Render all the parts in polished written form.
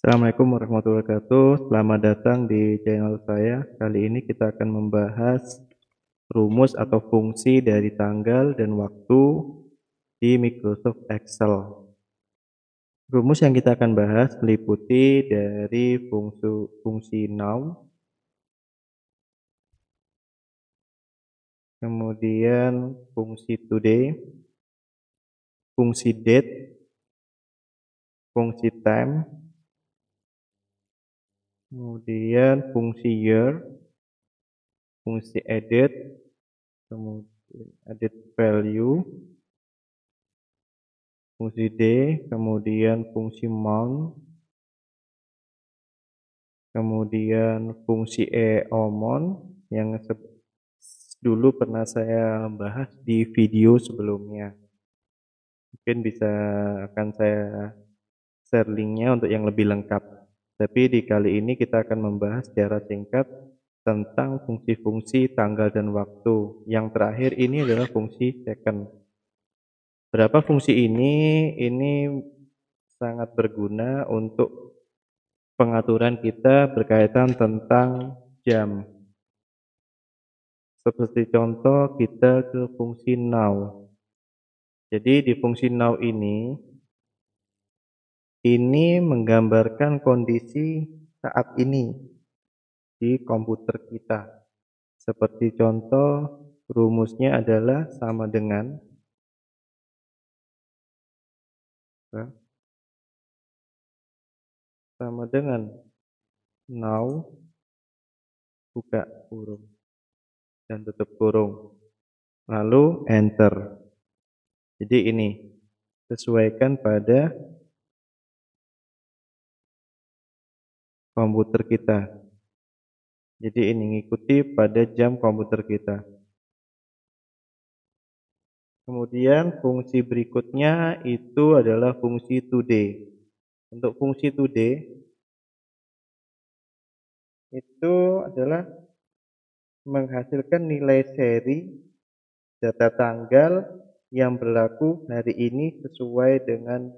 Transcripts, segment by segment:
Assalamualaikum warahmatullahi wabarakatuh. Selamat datang di channel saya. Kali ini kita akan membahas rumus atau fungsi dari tanggal dan waktu di Microsoft Excel. Rumus yang kita akan bahas meliputi dari fungsi now, kemudian fungsi today, fungsi date, fungsi time, kemudian fungsi year, fungsi edit, kemudian edit value, fungsi D, kemudian fungsi mount, kemudian fungsi EOMON yang dulu pernah saya bahas di video sebelumnya. Mungkin akan saya share linknya untuk yang lebih lengkap. Tapi di kali ini kita akan membahas secara singkat tentang fungsi-fungsi tanggal dan waktu. Yang terakhir ini adalah fungsi second. Berapa fungsi ini sangat berguna untuk pengaturan kita berkaitan tentang jam. Seperti contoh kita ke fungsi now. Jadi di fungsi now ini menggambarkan kondisi saat ini di komputer kita. Seperti contoh rumusnya adalah sama dengan now buka kurung dan tutup kurung, lalu enter. Jadi ini sesuaikan pada komputer kita. Jadi ini mengikuti pada jam komputer kita. Kemudian fungsi berikutnya itu adalah fungsi today. Untuk fungsi today itu adalah menghasilkan nilai seri data tanggal yang berlaku hari ini sesuai dengan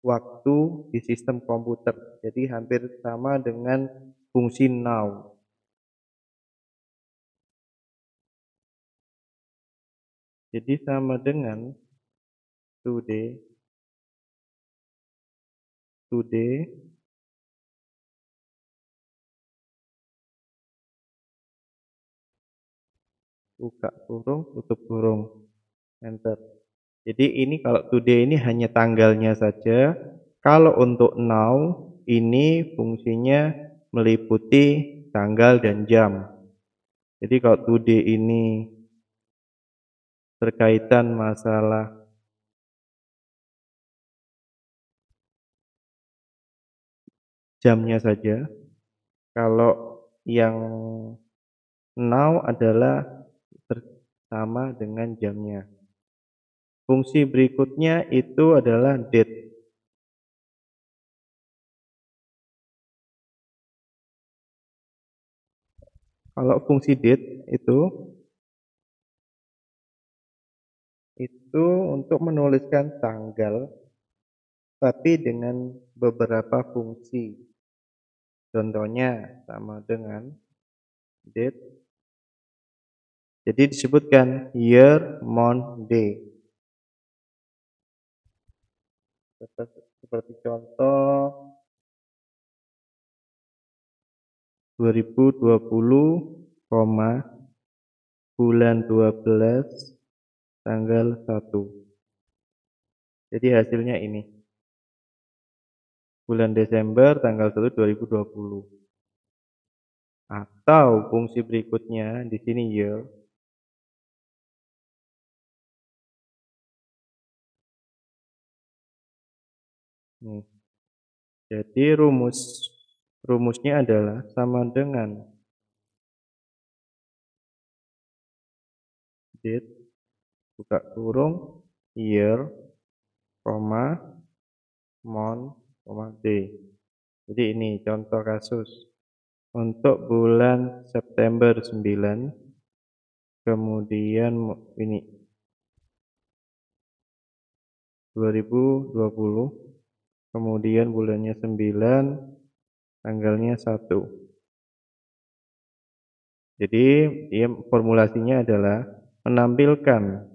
waktu di sistem komputer. Jadi hampir sama dengan fungsi now. Jadi sama dengan today buka kurung tutup kurung enter. Jadi ini kalau today ini hanya tanggalnya saja. Kalau untuk now ini fungsinya meliputi tanggal dan jam. Jadi kalau today ini berkaitan masalah jamnya saja. Kalau yang now adalah bersama dengan jamnya. Fungsi berikutnya itu adalah date. Kalau fungsi date itu untuk menuliskan tanggal tapi dengan beberapa fungsi. Contohnya sama dengan date. Jadi disebutkan year, month, day. Seperti contoh 2020, bulan 12 tanggal 1. Jadi hasilnya ini. Bulan Desember tanggal 1 2020. Atau fungsi berikutnya di sini year. Nih. Jadi rumusnya adalah sama dengan date buka kurung year, month, day. Jadi ini contoh kasus. Untuk bulan September 9, kemudian ini 2020, kemudian bulannya 9, tanggalnya 1. Jadi dia formulasinya adalah menampilkan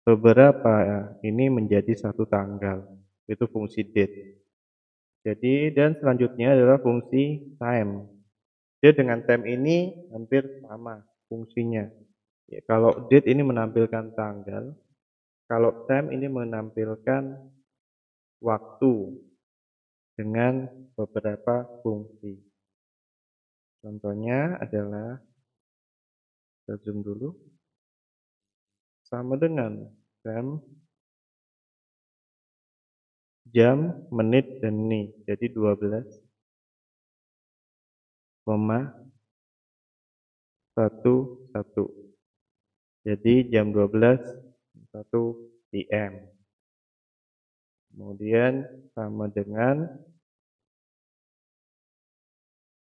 beberapa ini menjadi satu tanggal, itu fungsi date. Jadi dan selanjutnya adalah fungsi time. Dia dengan time ini hampir sama fungsinya. Ya, kalau date ini menampilkan tanggal, kalau time ini menampilkan waktu dengan beberapa fungsi. Contohnya adalah, kita zoom dulu, sama dengan time, jam, menit, dan ini. Jadi 12,11. Jadi jam 12.1 PM. Kemudian sama dengan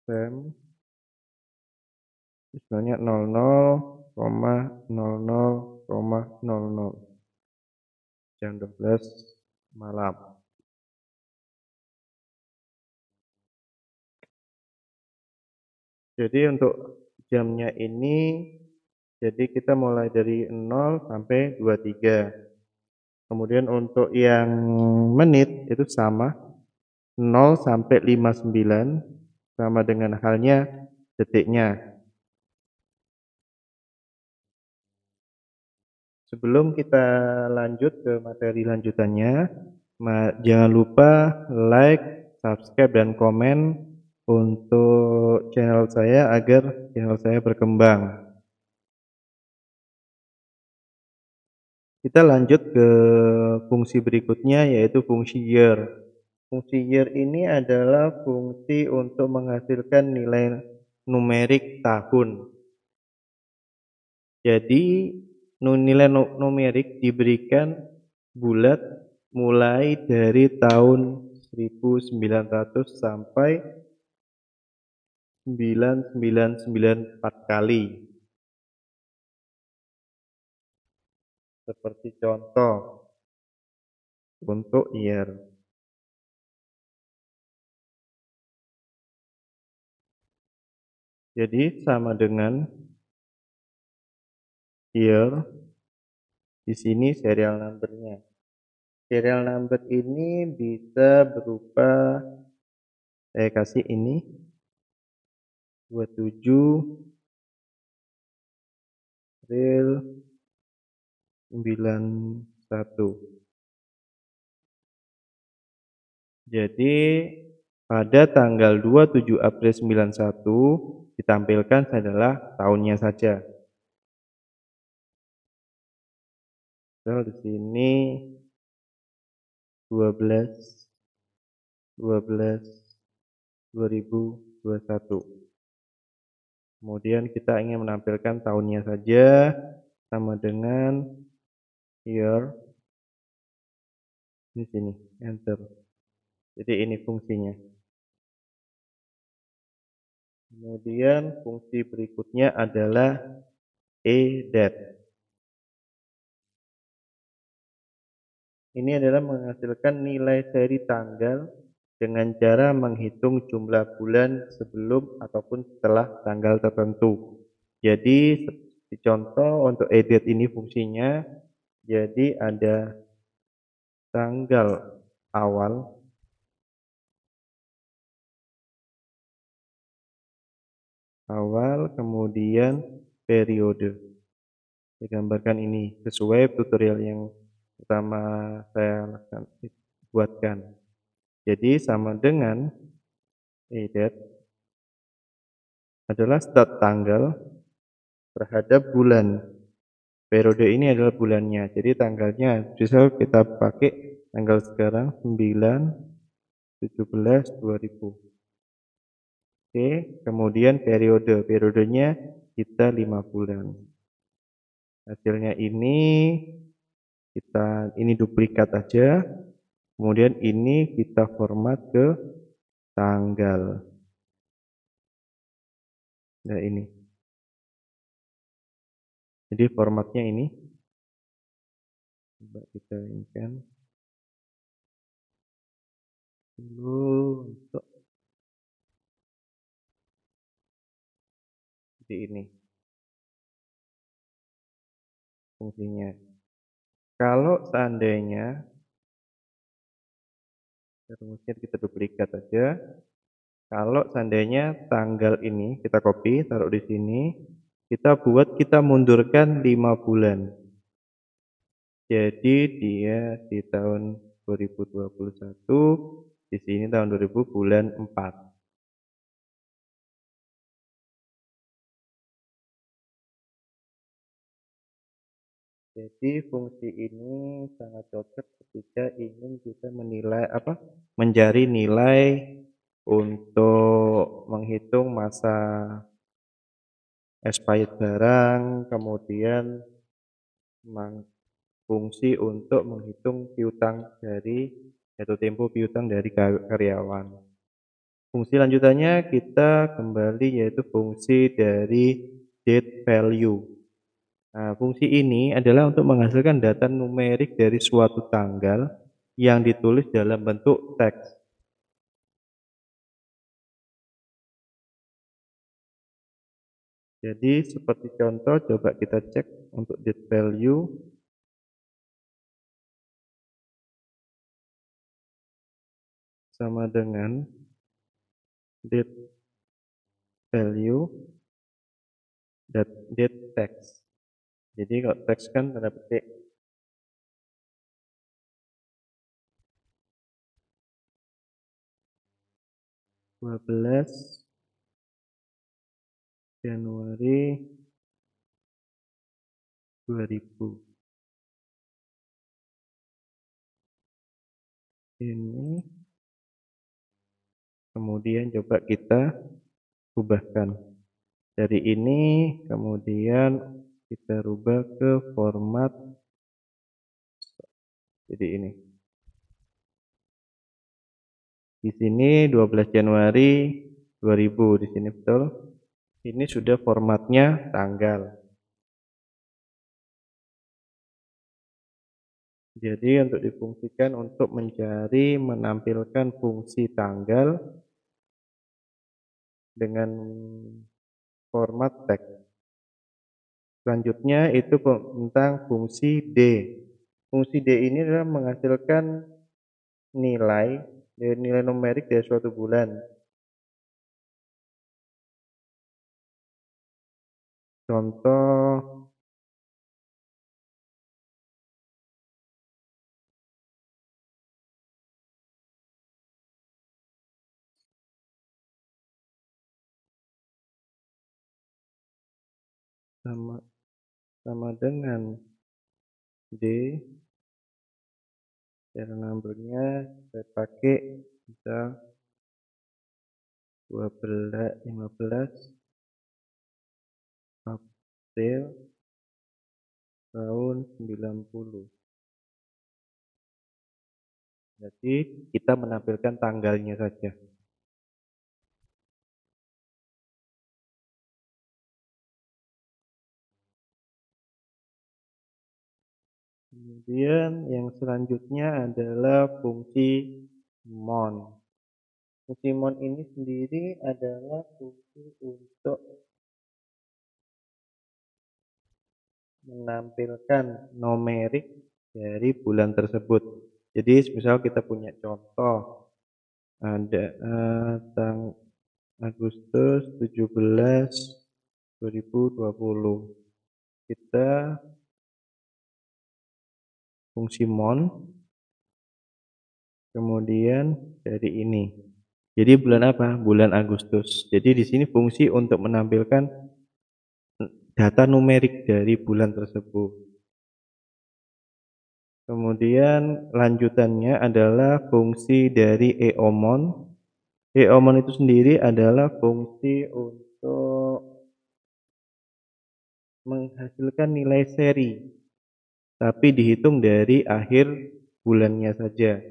time, misalnya 00,00,00 jam 12 malam. Jadi untuk jamnya ini, jadi kita mulai dari 0 sampai 23. Kemudian untuk yang menit itu sama, 0 sampai 59, sama dengan halnya detiknya. Sebelum kita lanjut ke materi lanjutannya, jangan lupa like, subscribe, dan komen untuk channel saya agar channel saya berkembang. Kita lanjut ke fungsi berikutnya, yaitu fungsi year. Fungsi year ini adalah fungsi untuk menghasilkan nilai numerik tahun. Jadi nilai numerik diberikan bulat mulai dari tahun 1900 sampai 9994 kali. Seperti contoh untuk year. Jadi sama dengan year, di sini serial number-nya. Serial number ini bisa berupa, saya kasih ini 27 April 91. Jadi pada tanggal 27 April 91 ditampilkan adalah tahunnya saja. Misal di sini 12/12/2021. Kemudian kita ingin menampilkan tahunnya saja, sama dengan year di sini, enter. Jadi ini fungsinya. Kemudian fungsi berikutnya adalah EDAT. Ini adalah menghasilkan nilai seri tanggal dengan cara menghitung jumlah bulan sebelum ataupun setelah tanggal tertentu. Jadi seperti contoh untuk EDAT ini fungsinya, jadi ada tanggal awal, kemudian periode. Saya gambarkan ini sesuai tutorial yang pertama saya buatkan. Jadi sama dengan EDAT adalah start tanggal terhadap bulan. Periode ini adalah bulannya. Jadi tanggalnya bisa kita pakai tanggal sekarang 9/17/2000. Oke, kemudian periodenya kita 5 bulan. Hasilnya ini duplikat aja. Kemudian ini kita format ke tanggal. Nah ini. Jadi formatnya ini. Coba kita inginkan dulu untuk fungsi ini fungsinya. Kalau seandainya rumusnya kita duplikat aja. Kalau seandainya tanggal ini kita copy, taruh di sini, kita mundurkan 5 bulan. Jadi dia di tahun 2021, di sini tahun 2000 bulan 4. Jadi fungsi ini sangat cocok ketika ingin kita mencari nilai untuk menghitung masa expired barang, kemudian fungsi untuk menghitung piutang dari jatuh tempo piutang dari karyawan. Fungsi lanjutannya kita kembali yaitu fungsi dari date value. Nah, fungsi ini adalah untuk menghasilkan data numerik dari suatu tanggal yang ditulis dalam bentuk teks. Jadi seperti contoh coba kita cek untuk date value. Sama dengan date value date text. Jadi kalau teks kan tanda petik. (12 Januari 2000). Ini kemudian coba kita ubahkan. Dari ini kemudian kita rubah ke format jadi ini. Di sini 12 Januari 2000, di sini betul. Ini sudah formatnya tanggal. Jadi untuk difungsikan untuk menampilkan fungsi tanggal dengan format teks. Selanjutnya itu tentang fungsi D. Fungsi D ini adalah menghasilkan nilai numerik dari suatu bulan. Contoh sama dengan D, cara numbernya saya pakai misal 15 April tahun 90. Jadi kita menampilkan tanggalnya saja. Kemudian yang selanjutnya adalah fungsi mon. Fungsi mon ini sendiri adalah fungsi untuk menampilkan numerik dari bulan tersebut. Jadi misal kita punya contoh ada Agustus 17 2020. Kita fungsi mon kemudian dari ini. Jadi bulan apa? Bulan Agustus. Jadi di sini fungsi untuk menampilkan data numerik dari bulan tersebut. Kemudian lanjutannya adalah fungsi dari eomon. Eomon itu sendiri adalah fungsi untuk menghasilkan nilai seri, tapi dihitung dari akhir bulannya saja.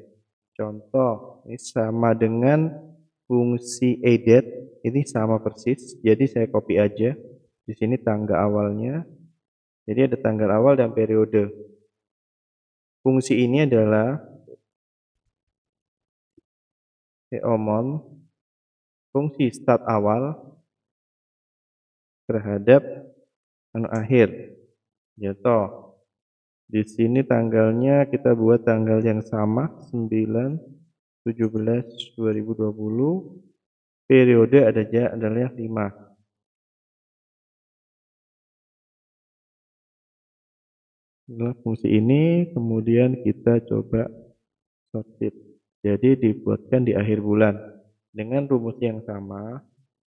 Contoh, ini sama dengan fungsi edit, ini sama persis, jadi saya copy aja. Di sini tanggal awalnya, jadi ada tanggal awal dan periode. Fungsi ini adalah eomon, fungsi start awal, terhadap akhir. Ya toh. Di sini tanggalnya kita buat tanggal yang sama 9/17/2020. Periode adalah 5. Nah, fungsi ini kemudian kita coba sortir. Jadi dibuatkan di akhir bulan. Dengan rumus yang sama,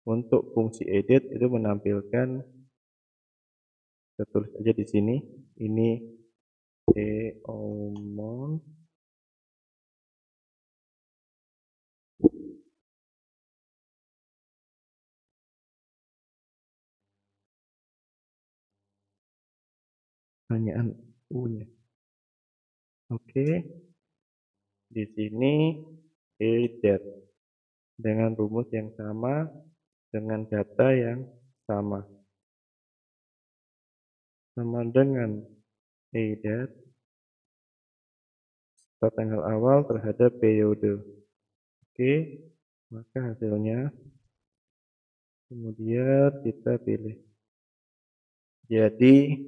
untuk fungsi edit itu menampilkan, kita tulis aja di sini, ini eomon pertanyaan U-nya. Oke. Di sini edit dengan rumus yang sama, dengan data yang sama. Sama dengan edit start tanggal awal terhadap periode. Oke, maka hasilnya kemudian kita pilih. Jadi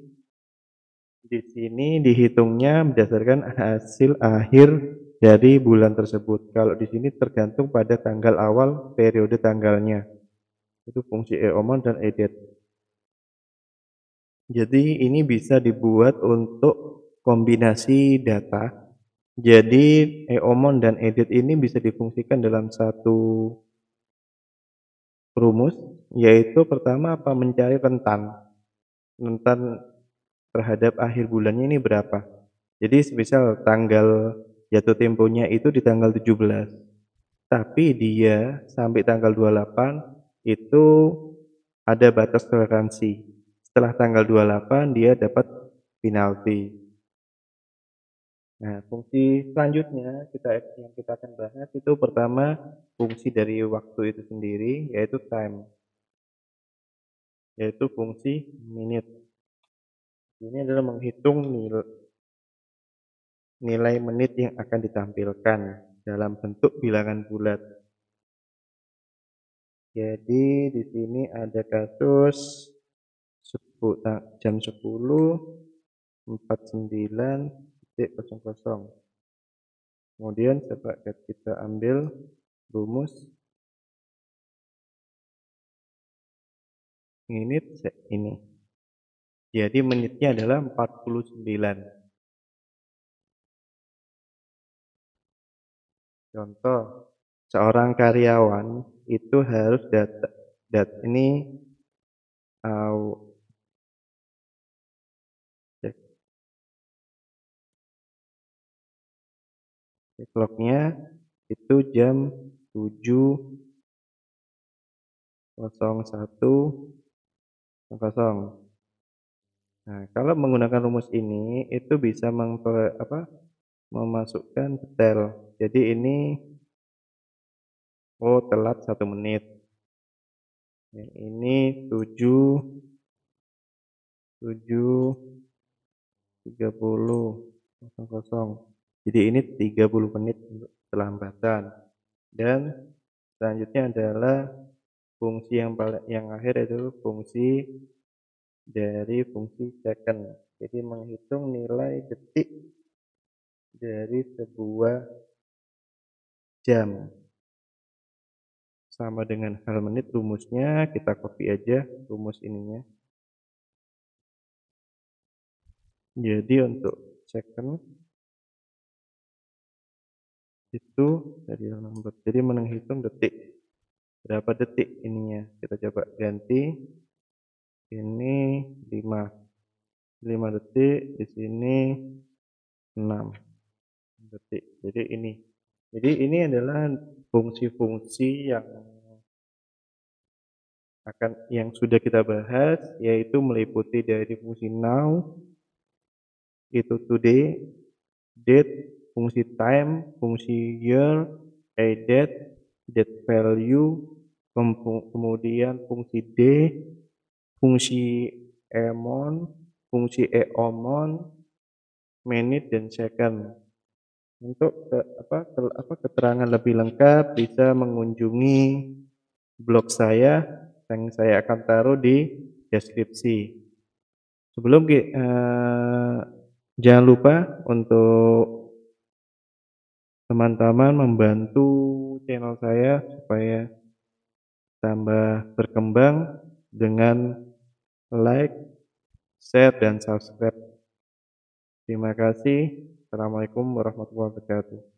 di sini dihitungnya berdasarkan hasil akhir dari bulan tersebut. Kalau di sini tergantung pada tanggal awal periode tanggalnya. Itu fungsi eomon dan edit. Jadi ini bisa dibuat untuk kombinasi data. Jadi eomon dan edit ini bisa difungsikan dalam satu rumus, yaitu pertama apa, mencari rentan terhadap akhir bulannya ini berapa. Jadi misal tanggal jatuh temponya itu di tanggal 17, tapi dia sampai tanggal 28 itu ada batas toleransi. Setelah tanggal 28 dia dapat penalti. Nah, fungsi selanjutnya yang kita akan bahas itu pertama fungsi dari waktu itu sendiri, yaitu time, yaitu fungsi menit. Ini adalah menghitung nilai menit yang akan ditampilkan dalam bentuk bilangan bulat. Jadi di sini ada kasus jam 10.49.00. Kemudian coba kita ambil rumus menit ini. Jadi menitnya adalah 49. Contoh, seorang karyawan itu harus ini clocknya itu jam 7.01.00. Nah, kalau menggunakan rumus ini itu bisa memasukkan detail. Jadi ini telat 1 menit. Yang ini 7.30.00. Jadi ini 30 menit untuk keterlambatan. Dan selanjutnya adalah fungsi yang akhir itu fungsi dari fungsi second. Jadi menghitung nilai detik dari sebuah jam. Sama dengan hal menit, rumusnya kita copy aja rumus ininya. Jadi untuk second itu dari nomor. Jadi menghitung detik. Berapa detik ininya? Kita coba ganti. Ini 5 detik, di sini 6 detik. Jadi ini adalah fungsi-fungsi yang sudah kita bahas, yaitu meliputi dari fungsi now, itu today, date, fungsi time, fungsi year, date value, kemudian fungsi day, fungsi emon, fungsi eomon, menit, dan second. Untuk keterangan lebih lengkap bisa mengunjungi blog saya yang saya akan taruh di deskripsi. Jangan lupa untuk teman-teman membantu channel saya supaya tambah berkembang dengan like, share, dan subscribe. Terima kasih. Assalamualaikum warahmatullahi wabarakatuh.